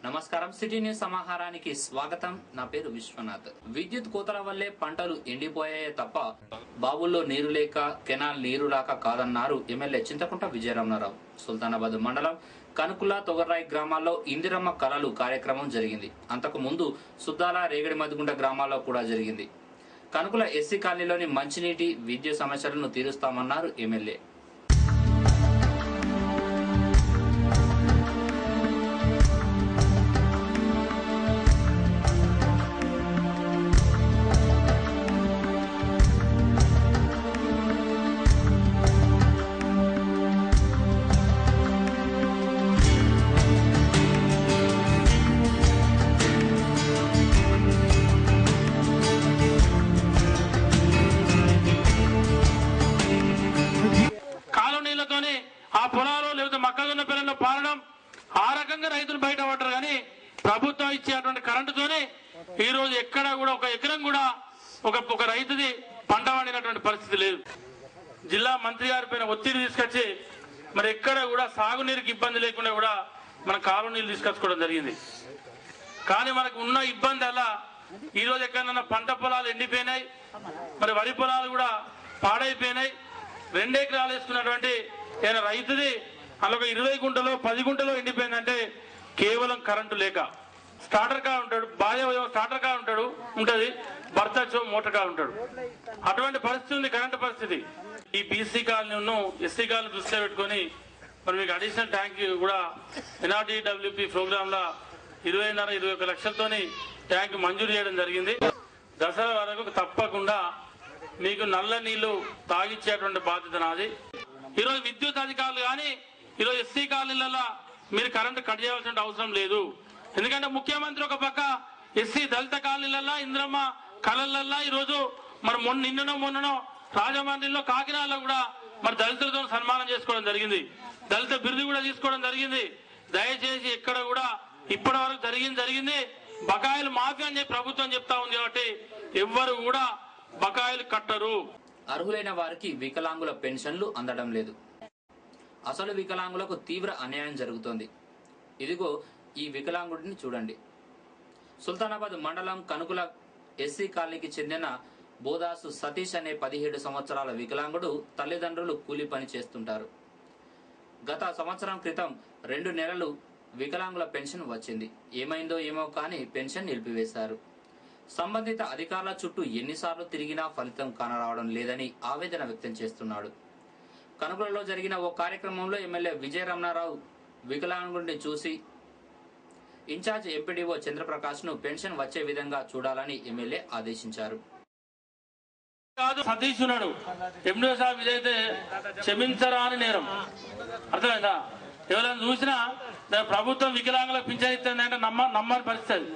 నమస్కారం city news సమాహారానికి స్వాగతం. నా పేరు విశ్వనాథ్. విద్యుత్ కోతల వల్లే పంటలు ఎండిపోయాయే తప్ప బావుల్లో నీరు లేక కెనాల్ నీరు రాక కాదన్నారు ఎమ్మెల్యే చింతకుంట విజయరమణారావు. సుల్తానాబాద్ మండలం కనుకుల తొగర్రాయి గ్రామాల్లో ఇందిరమ్మ కళలు కార్యక్రమం జరిగింది. అంతకు ముందు సుద్దాల రేగడి మదిగుండ గ్రామాల్లో కూడా జరిగింది. కనుకుల ఎస్సీ కాలనీలోని మంచినీటి విద్యుత్ సమస్యలను తీరుస్తామన్నారు ఎమ్మెల్యే. ఆ పొలాలు లేకపోతే మొక్కజొన్న పిల్లల్లో పారడం ఆ రకంగా రైతులు బయట పడ్డారు. కానీ ప్రభుత్వం ఇచ్చేటువంటి కరెంటుతోనే ఈ రోజు ఎక్కడ కూడా ఒక ఎకరం కూడా ఒక రైతుది పంట పండినటువంటి పరిస్థితి లేదు. జిల్లా మంత్రి గారి పైన ఒత్తిడి తీసుకొచ్చి మరి ఎక్కడ కూడా సాగునీరుకి ఇబ్బంది లేకుండా కూడా మన కాలువ నీళ్ళు తీసుకొచ్చుకోవడం జరిగింది. కానీ మనకు ఉన్న ఇబ్బంది అలా ఈ రోజు ఎక్కడన్నా పంట పొలాలు ఎండిపోయినాయి, మరి వరి పొలాలు కూడా పాడైపోయినాయి. 2 ఎకరాలు వేసుకున్నటువంటి ఏదైనా రైతుది అలా 20 గుంటలో 10 గుంటలో ఎండిపోయిందంటే కేవలం కరెంటు లేక. స్టార్టర్ కా ఉంటాడు, భార్య స్టార్టర్ కా ఉంటది, భర్త మోటార్ కా ఉంటాడు. అటువంటి పరిస్థితి ఉంది కరెంటు పరిస్థితి. ఈ బీసీ కాలనీ ఎస్సీ కాలనీ దృష్టిలో పెట్టుకొని మరి మీకు అడిషనల్ ట్యాంక్ కూడా ఎన్ఆర్డీడబ్ల్యూపీ ప్రోగ్రామ్ లా 21 లక్షలతోని ట్యాంక్ మంజూరు చేయడం జరిగింది. దసరా వరకు తప్పకుండా మీకు నల్ల నీళ్లు తాగిచ్చేటువంటి బాధ్యత నాది. ఈరోజు విద్యుత్ అధికారులు కానీ ఈరోజు ఎస్సీ కాలనీలలో మీరు కరెంటు కట్ చేయాల్సిన అవసరం లేదు. ఎందుకంటే ముఖ్యమంత్రి ఒక పక్క ఎస్సీ దళిత కాలనీలలో ఇంద్రమ్మ కళలలో ఈరోజు మరి మొన్ననో రాజమండ్రిలో కాకినాడలో కూడా మరి దళితులతో సన్మానం చేసుకోవడం జరిగింది. దళిత బిరుదు కూడా తీసుకోవడం జరిగింది. దయచేసి ఎక్కడ కూడా ఇప్పటి వరకు జరిగింది బకాయిలు మాఫీ అని చెప్పి ప్రభుత్వం చెప్తా ఉంది. కాబట్టి ఎవ్వరు కూడా బకాయిలు కట్టరు. అర్హులైన వారికి వికలాంగుల పెన్షన్లు అందడం లేదు. అసలు వికలాంగులకు తీవ్ర అన్యాయం జరుగుతోంది. ఇదిగో ఈ వికలాంగుడిని చూడండి. సుల్తానాబాద్ మండలం కనుకుల ఎస్సీ కాలనీకి చెందిన బోదాసు సతీష్ అనే 17 సంవత్సరాల వికలాంగుడు తల్లిదండ్రులు కూలి పని చేస్తుంటారు. గత సంవత్సరం క్రితం 2 నెలలు వికలాంగుల పెన్షన్ వచ్చింది. ఏమైందో ఏమో కానీ పెన్షన్ నిలిపివేశారు. సంబంధిత అధికారుల చుట్టూ ఎన్నిసార్లు తిరిగినా ఫలితం కానరావడం లేదని ఆవేదన వ్యక్తం చేస్తున్నాడు. కనుగోలులో జరిగిన ఓ కార్యక్రమంలో ఎమ్మెల్యే విజయరమణారావు వికలాంగుడిని చూసి ఇన్ఛార్జ్ ఎంపీడీఓ చంద్రప్రకాష్ ను పెన్షన్ వచ్చే విధంగా చూడాలని ఎమ్మెల్యే ఆదేశించారు. సతీష్ ఉన్నాడు, ఎంపీడీఓ సాబ్ ఇదైతే క్షమించరాని నేరం. అర్థమైందా? ఎవరైనా చూసినా ప్రభుత్వం వికలాంగుల పింఛన్ ఇస్తుందంటే నమ్మని పరిస్థితి.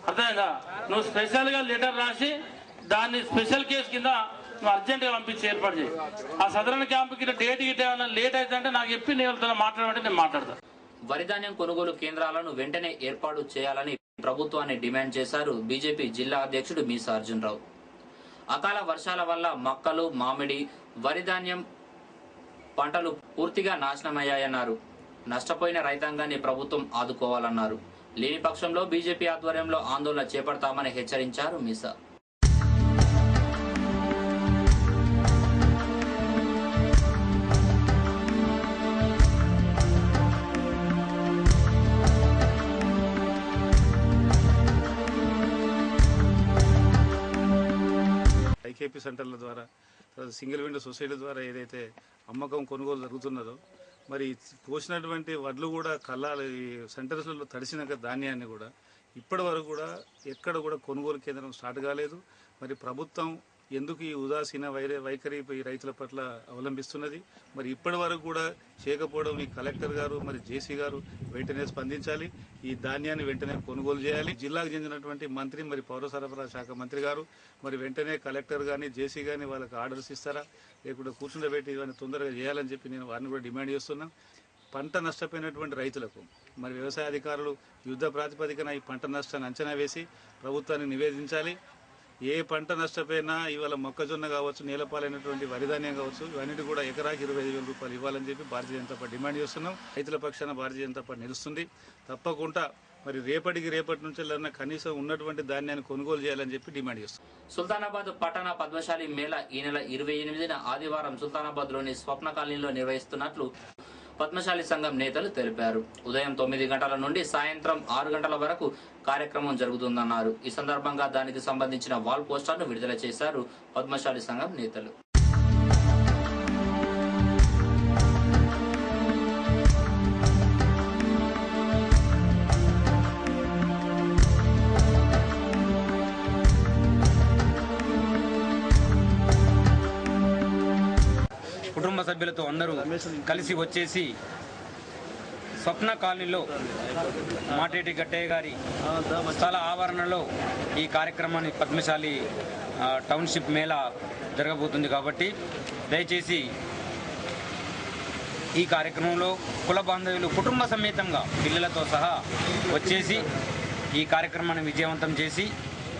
అర్థమైందా? నువ్వు స్పెషల్ గా లెటర్ రాసి దాన్ని స్పెషల్ కేసు కింద నువ్వు అర్జెంట్ గా పంపించి ఏర్పాటు చేయి. ఆ సదరణ క్యాంపు కింద డేట్ గిట్ట ఏమన్నా లేట్ అయితే నాకు చెప్పి నేను మాట్లాడమంటే నేను మాట్లాడతాను. వరిధాన్యం కొనుగోలు కేంద్రాలను వెంటనే ఏర్పాటు చేయాలని ప్రభుత్వాన్ని డిమాండ్ చేశారు బీజేపీ జిల్లా అధ్యక్షుడు మీసా అర్జునరావు. అకాల వర్షాల వల్ల మక్కలు, మామిడి, వరిధాన్యం పంటలు పూర్తిగా నాశనమయ్యాయన్నారు. నష్టపోయిన రైతాంగాన్ని ప్రభుత్వం ఆదుకోవాలన్నారు. లేని పక్షంలో బీజేపీ ఆధ్వర్యంలో ఆందోళన చేపడతామని హెచ్చరించారు మీసా. ఐకేపీ సెంటర్ల ద్వారా, సింగిల్ విండో సొసైటీ ద్వారా ఏదైతే అమ్మకం కొనుగోలు జరుగుతున్నదో మరి కోసినటువంటి వడ్లు కూడా కళ్ళాలి సెంటర్స్లలో తడిసినాక ధాన్యాన్ని కూడా ఇప్పటి వరకు కూడా ఎక్కడ కూడా కొనుగోలు కేంద్రం స్టార్ట్ కాలేదు. మరి ప్రభుత్వం ఎందుకు ఈ ఉదాసీన వైఖరి ఈ రైతుల పట్ల అవలంబిస్తున్నది? మరి ఇప్పటి వరకు కూడా చేయకపోవడం ఈ కలెక్టర్ గారు మరి జేసీ గారు వెంటనే స్పందించాలి. ఈ ధాన్యాన్ని వెంటనే కొనుగోలు చేయాలి. జిల్లాకు చెందినటువంటి మంత్రి మరి పౌర సరఫరా శాఖ మంత్రి గారు మరి వెంటనే కలెక్టర్ కానీ జేసీ కానీ వాళ్ళకి ఆర్డర్స్ ఇస్తారా, లేకుంటే కూర్చుండబెట్టి ఇవన్నీ తొందరగా చేయాలని చెప్పి నేను వారిని కూడా డిమాండ్ చేస్తున్నాను. పంట నష్టపోయినటువంటి రైతులకు మరి వ్యవసాయ అధికారులు యుద్ధ ప్రాతిపదికన ఈ పంట నష్టాన్ని అంచనా వేసి ప్రభుత్వాన్ని నివేదించాలి. ఏ పంట నష్టపోయినా ఇవాళ మొక్కజొన్న కావచ్చు, నీలపాలైనటువంటి వరిధాన్యం కావచ్చు, ఇవన్నిటి కూడా ఎకరాకి 25,000 రూపాయలు ఇవ్వాలని చెప్పి భారతీయ జనతా పార్టీ డిమాండ్ చేస్తున్నాం. రైతుల పక్షాన భారతీయ జనతా పార్టీ నిలుస్తుంది. తప్పకుండా మరి రేపటి నుంచి కనీసం ఉన్నటువంటి ధాన్యాన్ని కొనుగోలు చేయాలని చెప్పి డిమాండ్ చేస్తున్నాం. సుల్తానాబాద్ పట్టణ పద్మశాలి మేళా ఈ నెల 28న ఆదివారం సుల్తానాబాద్ లోని స్వప్న కాలనీలో నిర్వహిస్తున్నట్లు పద్మశాలి సంఘం నేతలు తెలిపారు. ఉదయం 9 గంటల నుండి సాయంత్రం 6 గంటల వరకు కార్యక్రమం జరుగుతుందన్నారు. ఈ సందర్భంగా దానికి సంబంధించిన వాల్ పోస్టర్ను విడుదల చేశారు పద్మశాలి సంఘం నేతలు. కుటుంబ సభ్యులతో అందరూ కలిసి వచ్చేసి స్వప్న కాలనీలో మాటేటి గట్టయ్య గారి స్థల ఆవరణలో ఈ కార్యక్రమాన్ని పద్మశాలి టౌన్షిప్ మేళా జరగబోతుంది. కాబట్టి దయచేసి ఈ కార్యక్రమంలో కుల బాంధవ్యులు కుటుంబ సమేతంగా పిల్లలతో సహా వచ్చేసి ఈ కార్యక్రమాన్ని విజయవంతం చేసి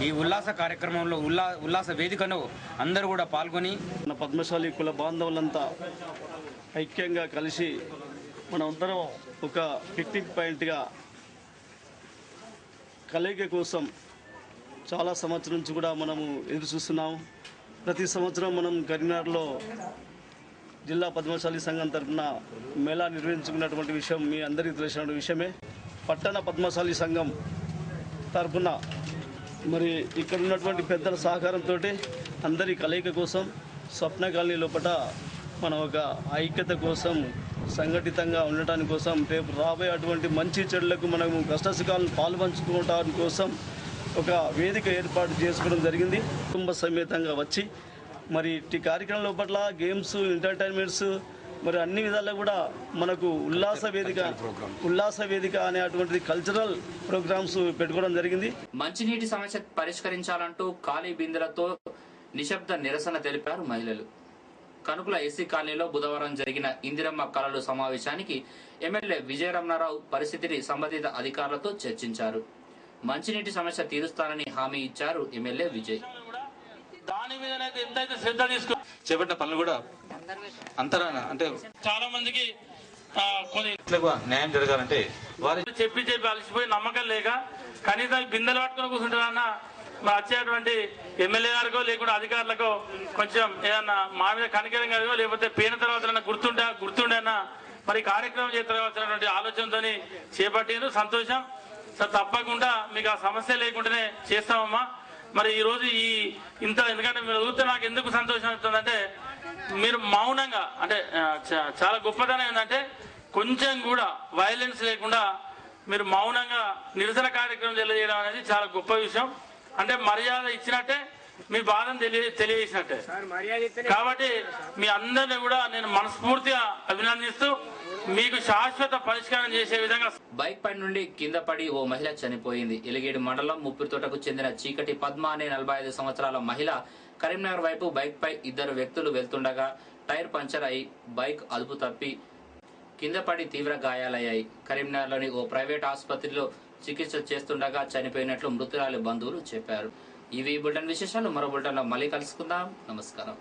ఈ ఉల్లాస కార్యక్రమంలో ఉల్లాస వేదికను అందరూ కూడా పాల్గొని మన పద్మశాలి కుల బాంధవులంతా ఐక్యంగా కలిసి మనమందరం ఒక పిక్నిక్ పాయింట్గా కలయిక కోసం చాలా సంవత్సరం నుంచి కూడా మనము ఎదురు చూస్తున్నాము. ప్రతి సంవత్సరం మనం కరీంనగర్లో జిల్లా పద్మశాలి సంఘం తరఫున మేళా నిర్వహించుకున్నటువంటి విషయం మీ అందరికీ తెలిసిన విషయమే. పట్టణ పద్మశాలి సంఘం తరఫున మరి ఇక్కడ ఉన్నటువంటి పెద్దల సహకారంతో అందరి కలయిక కోసం స్వప్న కాలనీ లోపల మనం ఒక ఐక్యత కోసం సంఘటితంగా ఉండటానికి కోసం రేపు రాబోయే అటువంటి మంచి చెడులకు మనము కష్టసుఖాలను పాల్పంచుకోవడానికి కోసం ఒక వేదిక ఏర్పాటు చేసుకోవడం జరిగింది. కుటుంబ సమేతంగా వచ్చి మరి ఈ కార్యక్రమం లోపల గేమ్స్, ఎంటర్టైన్మెంట్స్ మరి అన్ని విధాలుగా కూడా మనకు ఉల్లాస వేదిక అనేటువంటిది కల్చరల్ ప్రోగ్రామ్స్ పెట్టుకోవడం జరిగింది. మంచినీటి సమస్య పరిష్కరించాలంటూ ఖాళీ బిందెలతో నిశ్శబ్ద నిరసన తెలిపారు మహిళలు. కనుకుల ఎస్సీ కాలనీలో బుధవారం జరిగిన ఇందిరమ్మ కళలు సమావేశానికి ఎమ్మెల్యే విజయరమణారావు పరిస్థితిని సంబంధిత అధికారులతో చర్చించారు. మంచినీటి సమస్య తీరుస్తానని హామీ ఇచ్చారు ఎమ్మెల్యే విజయ్. దాని మీద ఎంతైతే శ్రద్ధ తీసుకుని చేపట్టిన పనులు కూడా అంతరాన అంటే చాలా మందికి కొన్ని న్యాయం జరగాలంటే వారి చెప్పి అలసిపోయి నమ్మకం లేక కనీసం బిందెలు పట్టుకుని కూర్చుంటారన్న వచ్చేటువంటి ఎమ్మెల్యే గారికో లేకుండా అధికారులకో కొంచెం ఏదన్నా మా మీద కనికరం కలిగో లేకపోతే పేన తర్వాత గుర్తుండే అన్న మరి కార్యక్రమం చేయాల్సినటువంటి ఆలోచనతో చేపట్టిన సంతోషం. సార్ తప్పకుండా మీకు ఆ సమస్య లేకుండానే చేస్తామమ్మా. మరి ఈ రోజు ఎందుకంటే మీరు చూస్తే నాకు ఎందుకు సంతోషం అవుతుందంటే మీరు మౌనంగా అంటే చాలా గొప్పదనం ఏంటంటే కొంచెం కూడా వైలెన్స్ లేకుండా మీరు మౌనంగా నిరసన కార్యక్రమం తెలియజేయడం అనేది చాలా గొప్ప విషయం. అంటే మర్యాద ఇచ్చినట్టే మీ బాధను తెలియజేసినట్టే. కాబట్టి మీ అందరినీ కూడా నేను మనస్ఫూర్తిగా అభినందిస్తూ మీకు శాశ్వత పరిష్కారం చేసే విధంగా. బైక్ పై నుండి కింద పడి ఓ మహిళ చనిపోయింది. ఎలిగేడు మండలం ముప్పిరితోటకు చెందిన చీకటి పద్మ అనే 45 సంవత్సరాల మహిళ కరీంనగర్ వైపు బైక్ పై 2 వ్యక్తులు వెళ్తుండగా టైర్ పంచర్ అయి బైక్ అదుపు తప్పి కింద పడి తీవ్ర గాయాలయ్యాయి. కరీంనగర్లోని ఓ ప్రైవేట్ ఆసుపత్రిలో చికిత్స చేస్తుండగా చనిపోయినట్లు మృతురాలి బంధువులు చెప్పారు. ఇవి బులెటిన్ విశేషాలు. మరో బులెటిన్లో మళ్ళీ కలుసుకుందాం. నమస్కారం.